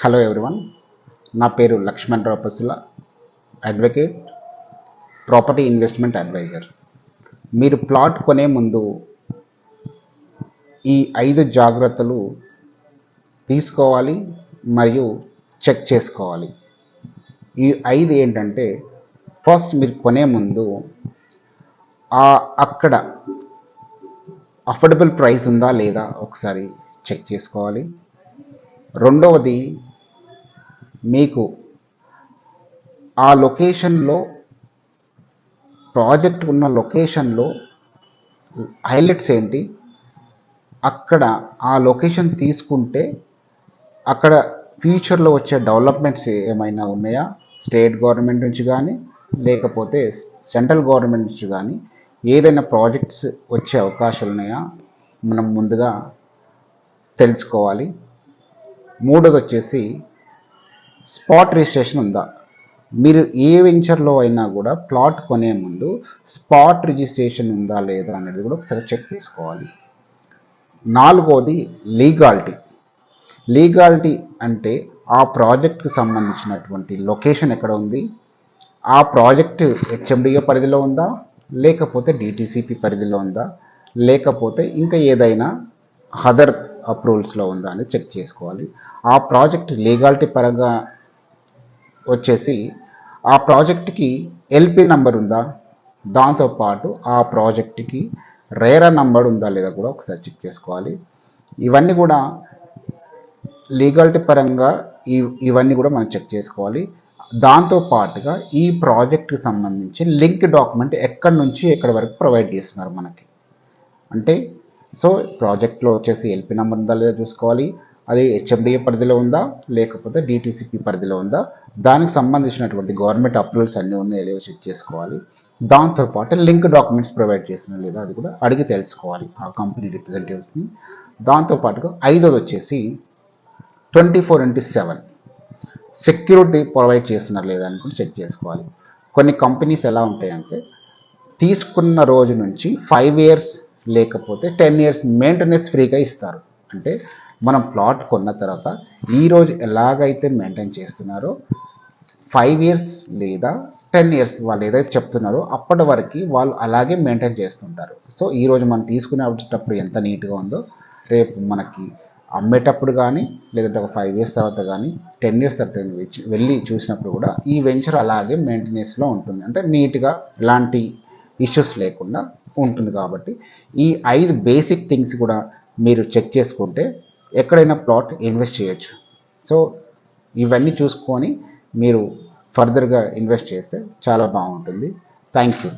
Hello everyone, నా పేరు Lakshmanarao Pasula, advocate, property investment adviser. మీరు ప్లాట్ కొనే ముందు ఈ 5 జాగ్రత్తలు తీసుకోవాలి మరియు చెక్ చేసుకోవాలి. ఈ 5 ఏంటంటే, ఫస్ట్ మీరు కొనే ముందు అక్కడ అఫోర్డబుల్ ప్రైస్ ఉందా లేదా ఒకసారి చెక్ చేసుకోవాలి. రెండవది, మీకు ఆ లొకేషన్లో ప్రాజెక్ట్ ఉన్న లొకేషన్లో హైలైట్స్ ఏంటి, అక్కడ ఆ లొకేషన్ తీసుకుంటే అక్కడ ఫ్యూచర్లో వచ్చే డెవలప్మెంట్స్ ఏమైనా ఉన్నాయా, స్టేట్ గవర్నమెంట్ నుంచి కానీ లేకపోతే సెంట్రల్ గవర్నమెంట్ నుంచి కానీ ఏదైనా ప్రాజెక్ట్స్ వచ్చే అవకాశాలు ఉన్నాయా మనం ముందుగా తెలుసుకోవాలి. మూడోది వచ్చేసి, స్పాట్ రిజిస్ట్రేషన్ ఉందా. మీరు ఏ వెంచర్లో అయినా కూడా ప్లాట్ కొనే ముందు స్పాట్ రిజిస్ట్రేషన్ ఉందా లేదా అనేది కూడా ఒకసారి చెక్ చేసుకోవాలి. నాలుగోది, లీగాలిటీ అంటే ఆ ప్రాజెక్ట్కి సంబంధించినటువంటి లొకేషన్ ఎక్కడ ఉంది, ఆ ప్రాజెక్ట్ హెచ్ఎండిఏ పరిధిలో ఉందా లేకపోతే డిటిసిపి పరిధిలో ఉందా లేకపోతే ఇంకా ఏదైనా అదర్ అప్రూవల్స్లో ఉందా అని చెక్ చేసుకోవాలి. ఆ ప్రాజెక్ట్ లీగాలిటీ పరంగా వచ్చేసి ఆ ప్రాజెక్ట్కి ఎల్పి నంబర్ ఉందా, దాంతోపాటు ఆ ప్రాజెక్ట్కి రేరా నంబర్ ఉందా లేదా కూడా ఒకసారి చెక్ చేసుకోవాలి. ఇవన్నీ కూడా లీగాలిటీ పరంగా ఇవన్నీ కూడా మనం చెక్ చేసుకోవాలి. దాంతోపాటుగా ఈ ప్రాజెక్ట్కి సంబంధించి లింక్ డాక్యుమెంట్ ఎక్కడి నుంచి ఎక్కడి వరకు ప్రొవైడ్ చేస్తున్నారు మనకి అంటే, సో ప్రాజెక్ట్లో వచ్చేసి ఎల్పి నెంబర్ ఉందా లేదా చూసుకోవాలి, అది హెచ్ఎండిఏ పరిధిలో ఉందా లేకపోతే డిటిసిపి పరిధిలో ఉందా, దానికి సంబంధించినటువంటి గవర్నమెంట్ అప్రూవల్స్ అన్నీ ఉన్నాయో లేవో చెక్ చేసుకోవాలి. దాంతోపాటు లింక్ డాక్యుమెంట్స్ ప్రొవైడ్ చేస్తున్నా లేదా అది కూడా అడిగి తెలుసుకోవాలి ఆ కంపెనీ రిప్రజెంటేటివ్స్ని. దాంతోపాటుగా ఐదోది వచ్చేసి 24/7 సెక్యూరిటీ ప్రొవైడ్ చేస్తున్నారు లేదా అని కూడా చెక్ చేసుకోవాలి. కొన్ని కంపెనీస్ ఎలా ఉంటాయంటే, తీసుకున్న రోజు నుంచి 5 years లేకపోతే 10 years మెయింటెనెన్స్ ఫ్రీగా ఇస్తారు. అంటే మనం ప్లాట్ కొన్న తర్వాత ఈరోజు ఎలాగైతే మెయింటైన్ చేస్తున్నారో 5 years లేదా 10 years వాళ్ళు ఏదైతే చెప్తున్నారో అప్పటి వరకు వాళ్ళు అలాగే మెయింటైన్ చేస్తుంటారు. సో ఈరోజు మనం తీసుకునేటప్పుడు ఎంత నీట్గా ఉందో రేపు మనకి అమ్మేటప్పుడు కానీ లేదంటే ఒక 5 years తర్వాత కానీ 10 years తర్వాత వెళ్ళి చూసినప్పుడు కూడా ఈ వెంచర్ అలాగే మెయింటెనెన్స్లో ఉంటుంది. అంటే నీట్గా ఎలాంటి ఇష్యూస్ లేకుండా ఉంటుంది. కాబట్టి ఈ 5 బేసిక్ థింగ్స్ కూడా మీరు చెక్ చేసుకుంటే ఎక్కడైనా ప్లాట్ ఇన్వెస్ట్ చేయొచ్చు. సో ఇవన్నీ చూసుకొని మీరు ఫర్దర్గా ఇన్వెస్ట్ చేస్తే చాలా బాగుంటుంది. Thank you.